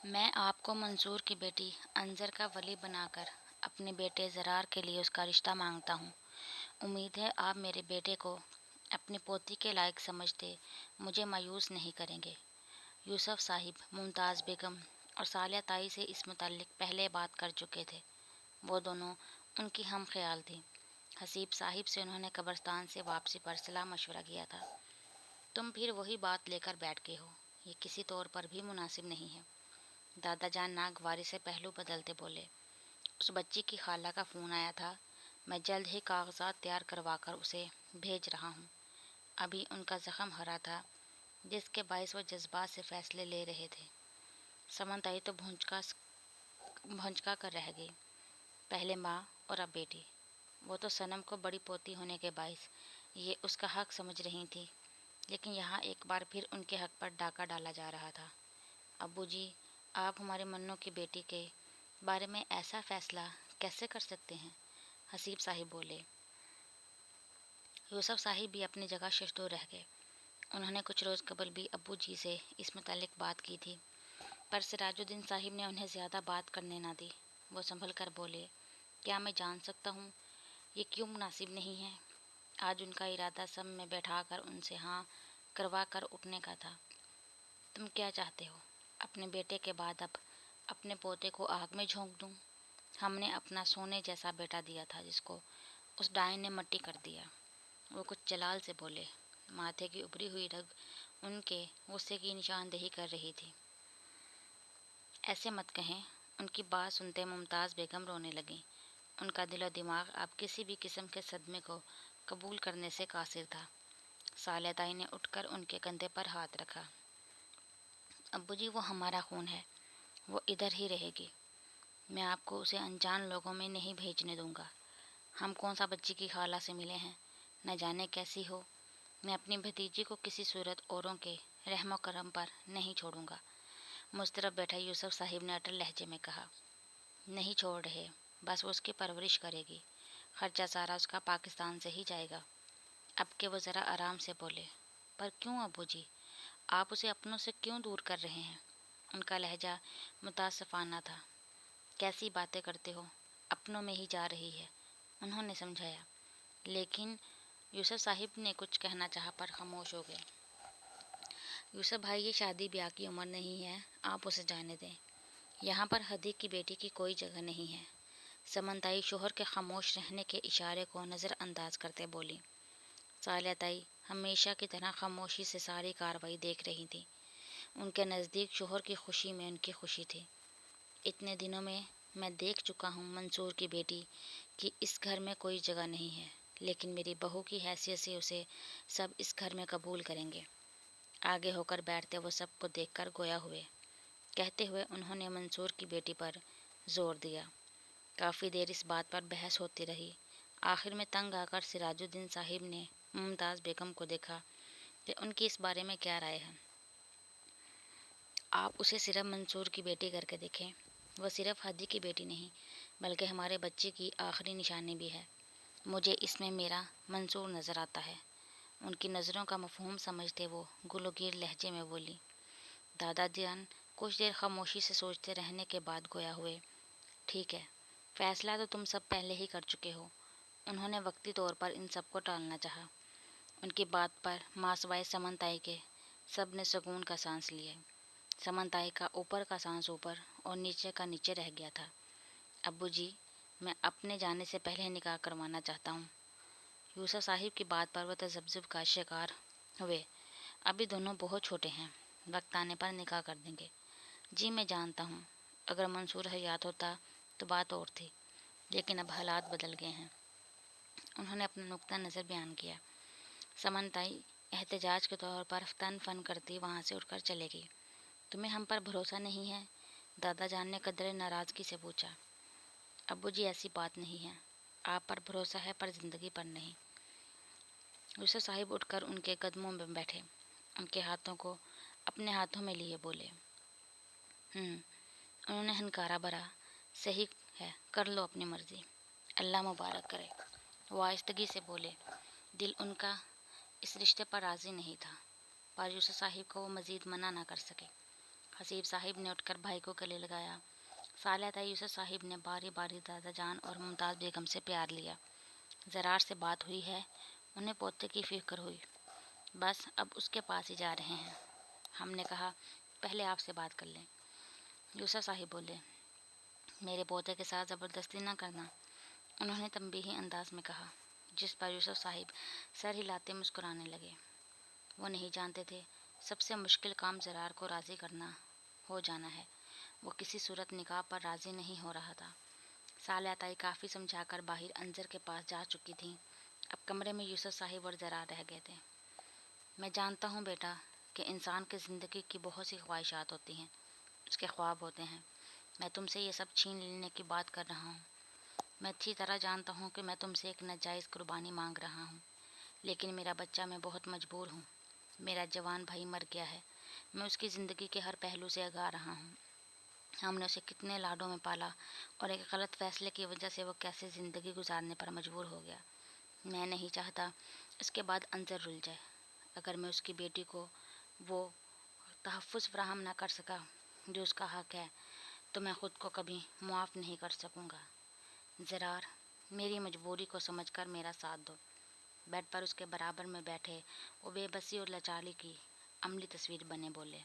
میں آپ کو منصور کی بیٹی انظر کا ولی بنا کر اپنے بیٹے زرار کے لیے اس کا رشتہ مانگتا ہوں۔ امید ہے آپ میرے بیٹے کو اپنی پوتی کے لائق سمجھتے مجھے مایوس نہیں کریں گے۔ یوسف صاحب ممتاز بیگم اور صالحہ تائی سے اس متعلق پہلے بات کر چکے تھے۔ وہ دونوں ان کی ہم خیال تھیں۔ حسیب صاحب سے انہوں نے قبرستان سے واپسی پر صلاح مشورہ کیا تھا۔ تم پھر وہی بات لے کر بیٹھ گئے ہو، یہ کسی طور پر بھی مناسب نہیں ہے۔ دادا جان ناگواری سے پہلو بدلتے بولے۔ اس بچی کی خالہ کا فون آیا تھا، میں جلد ہی کاغذات تیار کروا کر اسے بھیج رہا ہوں۔ ابھی ان کا زخم ہرا تھا جس کے باعث وہ جذبات سے فیصلے لے رہے تھے۔ سمن آئی تو بھونچکا کر رہ گئی۔ پہلے ماں اور اب بیٹی۔ وہ تو صنم کو بڑی پوتی ہونے کے باعث یہ اس کا حق سمجھ رہی تھی، لیکن یہاں ایک بار پھر ان کے حق پر ڈاکہ ڈالا جا رہا تھا۔ ابو جی، آپ ہمارے منو کی بیٹی کے بارے میں ایسا فیصلہ کیسے کر سکتے ہیں؟ حسیب صاحب بولے۔ یوسف صاحب بھی اپنی جگہ ششدر رہ گئے۔ انہوں نے کچھ روز قبل بھی ابو جی سے اس متعلق بات کی تھی، پر سراج الدین صاحب نے انہیں زیادہ بات کرنے نہ دی۔ وہ سنبھل کر بولے، کیا میں جان سکتا ہوں یہ کیوں مناسب نہیں ہے؟ آج ان کا ارادہ سب میں بیٹھا کر ان سے ہاں کروا کر اٹھنے کا تھا۔ تم کیا چاہتے ہو؟ اپنے بیٹے کے بعد اب اپنے پوتے کو آگ میں جھونک دوں؟ ہم نے اپنا سونے جیسا بیٹا دیا تھا جس کو اس ڈائن نے مٹی کر دیا۔ وہ کچھ جلال سے بولے۔ ماتھے کی ابری ہوئی رگ ان کے غصے کی نشاندہی کر رہی تھی۔ ایسے مت کہیں۔ ان کی بات سنتے ممتاز بیگم رونے لگیں۔ ان کا دل و دماغ اب کسی بھی قسم کے صدمے کو قبول کرنے سے قاصر تھا۔ صالحہ تائی نے اٹھ کر ان کے کندھے پر ہاتھ رکھا۔ ابو جی، وہ ہمارا خون ہے، وہ ادھر ہی رہے گی۔ میں آپ کو اسے انجان لوگوں میں نہیں بھیجنے دوں گا۔ ہم کون سا بچی کی خالہ سے ملے ہیں، نہ جانے کیسی ہو۔ میں اپنی بھتیجی کو کسی صورت اوروں کے رحم و کرم پر نہیں چھوڑوں گا، مضطرب بیٹھے یوسف صاحب نے اٹل لہجے میں کہا۔ نہیں چھوڑ رہے، بس وہ اس کی پرورش کرے گی، خرچہ سارا اس کا پاکستان سے ہی جائے گا۔ اب کہ وہ ذرا آرام سے بولے۔ پر کیوں ابو جی؟ آپ اسے اپنوں سے کیوں دور کر رہے ہیں؟ ان کا لہجہ متاسفانہ تھا۔ کیسی باتیں کرتے ہو، اپنوں میں ہی جا رہی ہے، انہوں نے سمجھایا۔ لیکن یوسف صاحب نے کچھ کہنا چاہا پر خاموش ہو گئے۔ یوسف بھائی، یہ شادی بیاہ کی عمر نہیں ہے، آپ اسے جانے دیں۔ یہاں پر ہدی کی بیٹی کی کوئی جگہ نہیں ہے۔ سمن تائی شوہر کے خاموش رہنے کے اشارے کو نظر انداز کرتے بولی۔ صالحہ تائی ہمیشہ کی طرح خاموشی سے ساری کارروائی دیکھ رہی تھی۔ ان کے نزدیک شوہر کی خوشی میں ان کی خوشی تھی۔ اتنے دنوں میں دیکھ چکا ہوں منصور کی بیٹی کی اس گھر میں کوئی جگہ نہیں ہے، لیکن میری بہو کی حیثیت سے اسے سب اس گھر میں قبول کریں گے۔ آگے ہو کر بیٹھتے وہ سب کو دیکھ کر گویا ہوئے۔ کہتے ہوئے انہوں نے منصور کی بیٹی پر زور دیا۔ کافی دیر اس بات پر بحث ہوتی رہی۔ آخر میں تنگ آ کر سراج الدین صاحب نے ممتاز بیگم کو دیکھا کہ ان کی اس بارے میں کیا رائے ہے۔ آپ اسے صرف منصور کی بیٹی کر کے دیکھیں۔ وہ صرف ہدی کی بیٹی نہیں بلکہ ہمارے بچے کی آخری نشانی بھی ہے۔ مجھے اس میں میرا منصور نظر آتا ہے۔ ان کی نظروں کا مفہوم سمجھتے وہ گلوگیر لہجے میں بولی۔ دادا جان کچھ دیر خاموشی سے سوچتے رہنے کے بعد گویا ہوئے۔ ٹھیک ہے، فیصلہ تو تم سب پہلے ہی کر چکے ہو۔ انہوں نے وقتی طور پر ان سب کو ٹالنا چاہا۔ ان کی بات پر ماں سوائے سمن تائی کے سب نے سکون کا سانس لیے۔ سمن تائی کا اوپر کا سانس اوپر اور نیچے کا نیچے رہ گیا تھا۔ ابو جی، میں اپنے جانے سے پہلے نکاح کروانا چاہتا ہوں۔ یوسف صاحب کی بات پر وہ تذبذب کا شکار ہوئے۔ ابھی دونوں بہت چھوٹے ہیں، وقت آنے پر نکاح کر دیں گے۔ جی میں جانتا ہوں، اگر منصور حیات ہوتا تو بات اور تھی، لیکن اب حالات بدل گئے ہیں۔ انہوں نے اپنا نقطہ نظر بیان کیا۔ سمن تائی احتجاج کے طور پر تن فن کرتی وہاں سے اٹھ کر چلے گئی۔ تمہیں ہم پر بھروسہ نہیں ہے؟ دادا جان نے قدرے ناراضگی سے پوچھا۔ ابو جی، ایسی بات نہیں ہے، آپ پر بھروسہ ہے پر زندگی پر نہیں۔ یوسف صاحب اٹھ کر ان کے قدموں میں بیٹھے، ان کے ہاتھوں کو اپنے ہاتھوں میں لیے بولے۔ انہوں نے ہنکارا بھرا۔ صحیح ہے، کر لو اپنی مرضی، اللہ مبارک کرے۔ وہ آہستگی سے بولے۔ دل ان کا اس رشتے پر راضی نہیں تھا، پر یوسف صاحب کو وہ مزید منع نہ کر سکے۔ حسیب صاحب نے اٹھ کر بھائی کو گلے لگایا۔ صالح تائی یوسف صاحب نے باری باری دادا جان اور ممتاز بیگم سے پیار لیا۔ زرار سے بات ہوئی ہے، انہیں پوتے کی فکر ہوئی، بس اب اس کے پاس ہی جا رہے ہیں۔ ہم نے کہا پہلے آپ سے بات کر لیں۔ یوسف صاحب بولے، میرے پوتے کے ساتھ زبردستی نہ کرنا، انہوں نے تنبیہی انداز میں کہا، جس پر یوسف صاحب سر ہلاتے مسکرانے لگے۔ وہ نہیں جانتے تھے سب سے مشکل کام زرار کو راضی کرنا ہو جانا ہے۔ وہ کسی صورت نکاح پر راضی نہیں ہو رہا تھا۔ صالحہ تائی کافی سمجھا کر باہر انظر کے پاس جا چکی تھیں۔ اب کمرے میں یوسف صاحب اور زرار رہ گئے تھے۔ میں جانتا ہوں بیٹا کہ انسان کی زندگی کی بہت سی خواہشات ہوتی ہیں، اس کے خواب ہوتے ہیں۔ میں تم سے یہ سب چھین لینے کی بات کر رہا ہوں۔ میں اچھی طرح جانتا ہوں کہ میں تم سے ایک ناجائز قربانی مانگ رہا ہوں، لیکن میرا بچہ میں بہت مجبور ہوں۔ میرا جوان بھائی مر گیا ہے، میں اس کی زندگی کے ہر پہلو سے آگاہ رہا ہوں۔ ہم نے اسے کتنے لاڈوں میں پالا اور ایک غلط فیصلے کی وجہ سے وہ کیسے زندگی گزارنے پر مجبور ہو گیا۔ میں نہیں چاہتا اس کے بعد انظر رل جائے۔ اگر میں اس کی بیٹی کو وہ تحفظ فراہم نہ کر سکا جو اس کا حق ہے تو میں خود کو کبھی معاف نہیں کر سکوں گا۔ زرار، میری مجبوری کو سمجھ کر میرا ساتھ دو۔ بیڈ پر اس کے برابر میں بیٹھے وہ بے بسی اور لاچاری کی عملی تصویر بنے بولے۔